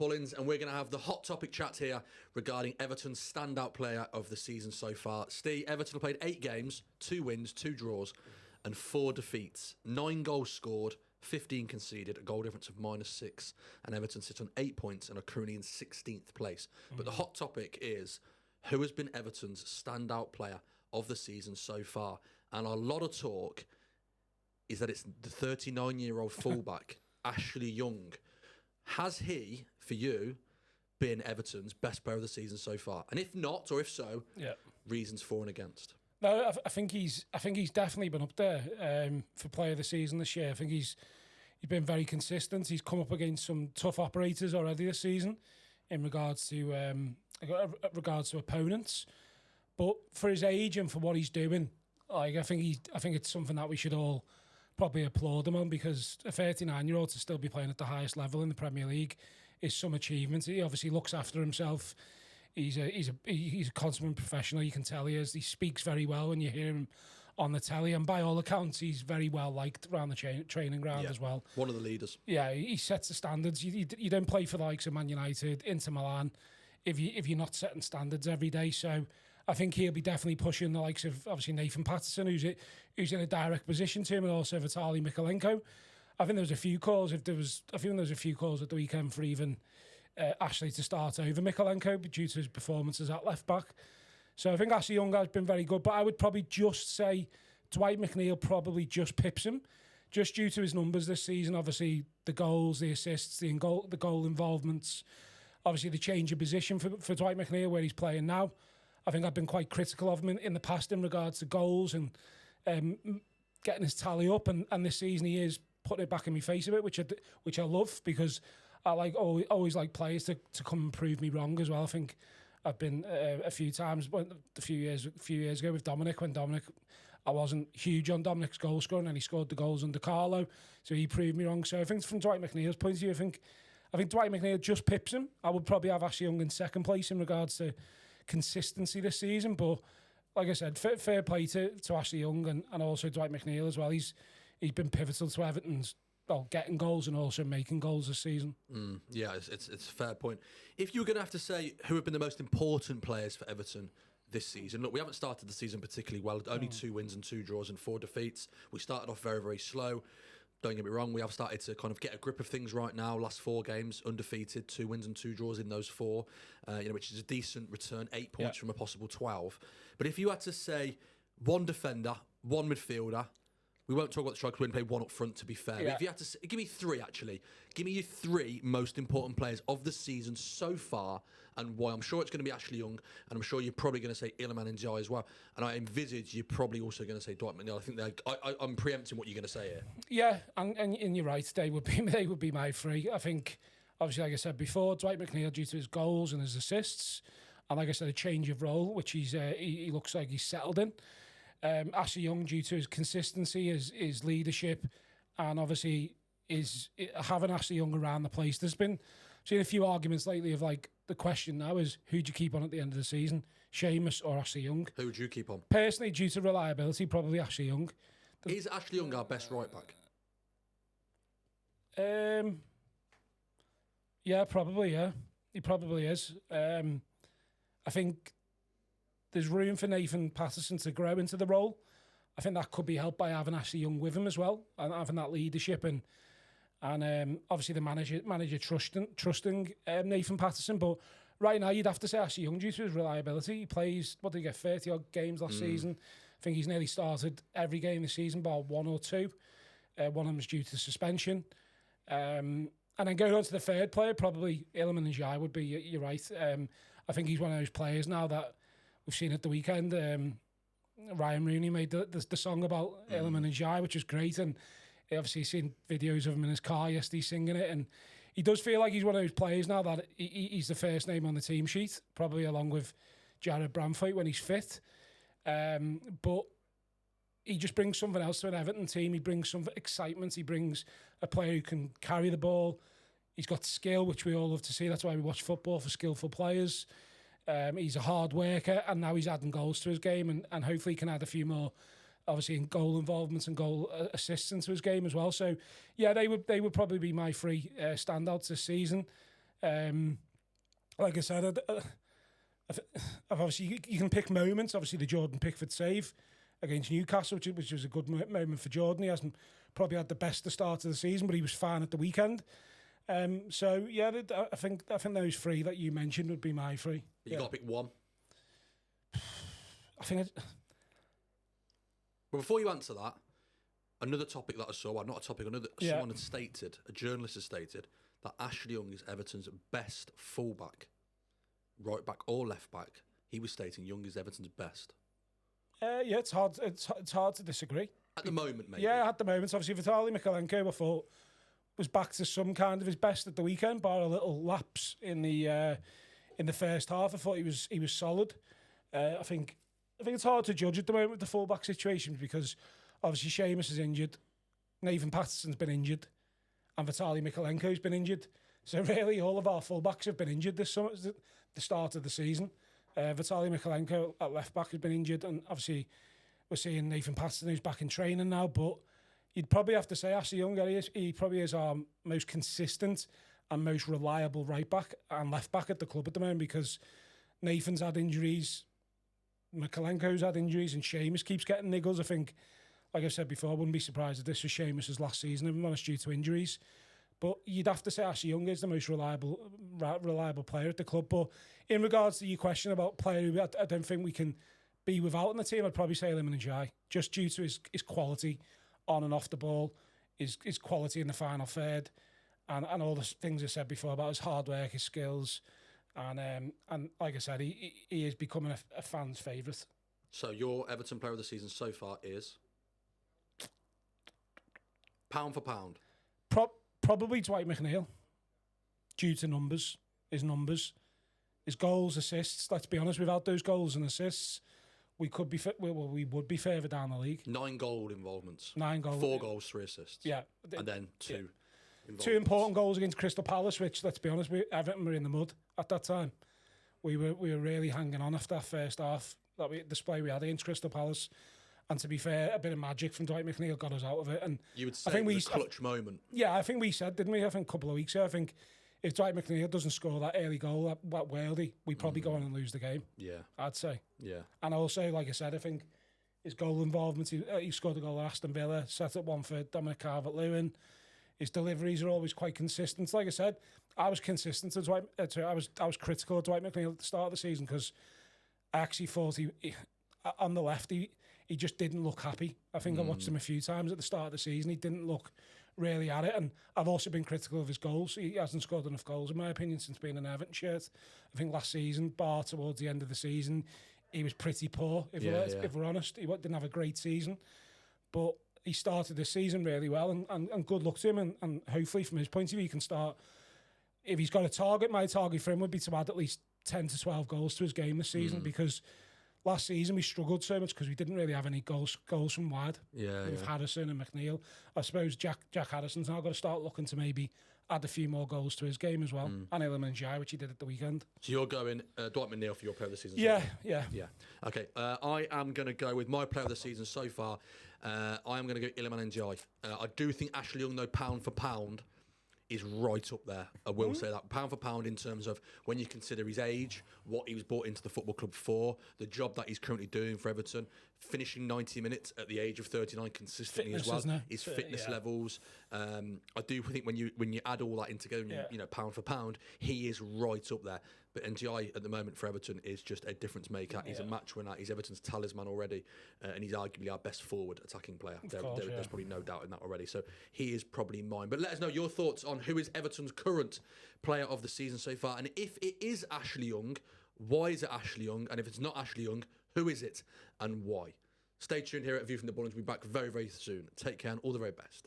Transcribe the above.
Bullens, and we're going to have the hot topic chat here regarding Everton's standout player of the season so far. Steve, Everton have played 8 games, 2 wins, 2 draws, and 4 defeats. 9 goals scored, 15 conceded, a goal difference of -6, and Everton sit on 8 points and are currently in 16th place. But the hot topic is, who has been Everton's standout player of the season so far? And a lot of talk is that it's the 39-year-old fullback, Ashley Young. Has he, for you, been Everton's best player of the season so far? And if not, or if so, reasons for and against. No, I think he's definitely been up there for player of the season this year. I think he's been very consistent. He's come up against some tough operators already this season in regards to opponents. But for his age and for what he's doing, I think it's something that we should all probably applaud him on, because a 39-year-old to still be playing at the highest level in the Premier League is some achievement. He obviously looks after himself. He's a consummate professional. You can tell he is. He speaks very well when you hear him on the telly, and by all accounts, he's very well liked around the training ground as well. One of the leaders. Yeah, he sets the standards. You don't play for the likes of Man United, Inter Milan, if you're not setting standards every day. So I think he'll be definitely pushing the likes of obviously Nathan Patterson, who's in a direct position to him, and also Vitaly Mykolenko. I think there was a few calls. There was a few calls at the weekend for even Ashley to start over Mykolenko due to his performances at left back. So I think Ashley Young has been very good, but I would probably just say Dwight McNeil probably just pips him, just due to his numbers this season. Obviously the goals, the assists, the goal involvements, obviously the change of position for Dwight McNeil where he's playing now. I think I've been quite critical of him in the past in regards to goals and getting his tally up, and this season he is putting it back in my face a bit, which I love, because I always like players to come and prove me wrong as well. I think I've been a few times, a few years ago with Dominic, when I wasn't huge on Dominic's goal scoring, and he scored the goals under Carlo, so he proved me wrong. So I think from Dwight McNeil's point of view, I think Dwight McNeil just pips him. I would probably have Ashley Young in second place in regards to consistency this season, but like I said, fair play to Ashley Young and also Dwight McNeil as well. He's been pivotal to Everton's getting goals and also making goals this season. Yeah, it's a fair point. If you were going to have to say who have been the most important players for Everton this season, look, we haven't started the season particularly well. Only 2 wins and 2 draws and 4 defeats. We started off very, very slow. Don't get me wrong, we have started to kind of get a grip of things right now. Last 4 games, undefeated, 2 wins and 2 draws in those 4, which is a decent return, 8 points from a possible 12. But if you had to say one defender, one midfielder, we won't talk about the strikers, we're going to play one up front, to be fair. But if you had to say, give me 3, actually. Give me your 3 most important players of the season so far, and why. I'm sure it's going to be Ashley Young, and I'm sure you're probably going to say Iliman Ndiaye as well. And I envisage you're probably also going to say Dwight McNeil. I think I'm preempting what you're going to say here. Yeah, and you're right. They would be my 3. I think, obviously, like I said before, Dwight McNeil due to his goals and his assists, and like I said, a change of role, which he looks like he's settled in. Ashley Young due to his consistency, his leadership, and obviously having Ashley Young around the place. I've seen a few arguments lately of like, the question now is, who do you keep on at the end of the season, Seamus or AshleyUng? Who would you keep on? Personally, due to reliability, probably Ashley Young. Is Ashley Young our best right back? Yeah, probably, yeah. He probably is. I think there's room for Nathan Patterson to grow into the role. I think that could be helped by having Ashley Young with him as well, and having that leadership and obviously the manager trusting Nathan Patterson. But right now, you'd have to say Ashley Young due to his reliability. He plays, 30 odd games last season. I think he's nearly started every game this season, bar 1 or 2. One of them is due to suspension. And then going on to the third player, probably Iliman Ndiaye would be. You're right. I think he's one of those players now that we've seen at the weekend. Ryan Rooney made the song about Iliman Ndiaye, which is great, and obviously seen videos of him in his car yesterday singing it, and he does feel like he's one of those players now that he's the first name on the team sheet, probably along with Jared Bramford when he's fit. But he just brings something else to an Everton team. He brings some excitement. He brings a player who can carry the ball. He's got skill, which we all love to see. That's why we watch football, for skillful players. He's a hard worker, and now he's adding goals to his game, and hopefully he can add a few more, obviously, in goal involvements and goal assists into his game as well. So, yeah, they would probably be my 3 standouts this season. Like I said, I've obviously you can pick moments. Obviously, the Jordan Pickford save against Newcastle, which was a good moment for Jordan. He hasn't probably had the best to start of the season, but he was fine at the weekend. So yeah, I think those three that you mentioned would be my three. You got to pick one. I think. But before you answer that, another topic that I saw, well, not a topic, someone had stated, a journalist has stated, that Ashley Young is Everton's best fullback, right back or left back. He was stating Young is Everton's best. Yeah, it's hard. It's hard to disagree. At the moment, maybe. Yeah, at the moment, obviously, Vitaly Mykolenko, I thought, was back to some kind of his best at the weekend, bar a little lapse in the first half. I thought he was solid. I think it's hard to judge at the moment with the fullback situation because obviously Seamus is injured, Nathan Patterson's been injured, and Vitaly Mykolenko's been injured. So really, all of our fullbacks have been injured this summer, the start of the season. Vitaly Mykolenko at left back has been injured, and obviously we're seeing Nathan Patterson who's back in training now. But you'd probably have to say Ashley Young, he probably is our most consistent and most reliable right back and left back at the club at the moment because Nathan's had injuries, Mykolenko's had injuries, and Seamus keeps getting niggles. I think, like I said before, I wouldn't be surprised if this was Seamus's last season, if I'm honest, due to injuries. But you'd have to say Ashley Young is the most reliable player at the club. But in regards to your question about player who I don't think we can be without in the team, I'd probably say Iliman Ndiaye, just due to his quality on and off the ball, his quality in the final third, and all the things I said before about his hard work, his skills, and like I said, he is becoming a fan's favourite. So your Everton player of the season so far is pound for pound. Probably Dwight McNeil, due to his numbers, his goals, assists. Let's be honest, without those goals and assists, we would be further down the league. 9 goal involvements. 9 goals. 4 goals, 3 assists. Yeah. And then 2 2 important goals against Crystal Palace, which, let's be honest, Everton were in the mud at that time. We were really hanging on after that first half, display we had against Crystal Palace. And to be fair, a bit of magic from Dwight McNeil got us out of it. And you would say it was a clutch moment. Yeah, I think we said, didn't we? I think a couple of weeks ago, I think if Dwight McNeil doesn't score that early goal, that worldy, we probably go on and lose the game. Yeah. I'd say. Yeah. And also, like I said, I think his goal involvement, he scored a goal at Aston Villa, set up one for Dominic Calvert-Lewin. His deliveries are always quite consistent. Like I said, I was consistent to Dwight. I was critical of Dwight McNeil at the start of the season because I actually thought he on the left, he just didn't look happy. I think I watched him a few times at the start of the season. He didn't look really at it. And I've also been critical of his goals. He hasn't scored enough goals, in my opinion, since being an Everton shirt. I think last season, bar towards the end of the season, he was pretty poor, if we're honest. He didn't have a great season. But he started the season really well, and good luck to him. And hopefully, from his point of view, he can start. If he's got a target, my target for him would be to add at least 10 to 12 goals to his game this season because last season we struggled so much because we didn't really have any goals from wide. With Harrison and McNeil. I suppose Jack Harrison's now got to start looking to maybe add a few more goals to his game as well. And Iliman Ndiaye, which he did at the weekend. So you're going Dwight McNeil for your player of the season? Yeah. Okay, I am going to go with my player of the season so far. I am going to go Iliman Ndiaye. I do think Ashley Young, though, pound for pound, is right up there. I will say that. Pound for pound in terms of when you consider his age, what he was brought into the football club for, the job that he's currently doing for Everton, finishing 90 minutes at the age of 39 consistently fitness, as well. Isn't it? His fitness levels. I do think when you add all that in together, and pound for pound, he is right up there. But Ndiaye at the moment for Everton is just a difference maker. He's a match winner. He's Everton's talisman already, and he's arguably our best forward attacking player. There's probably no doubt in that already. So he is probably mine. But let us know your thoughts on who is Everton's current player of the season so far. And if it is Ashley Young, why is it Ashley Young? And if it's not Ashley Young, who is it and why? Stay tuned here at View from the Bullens. We'll be back very, very soon. Take care and all the very best.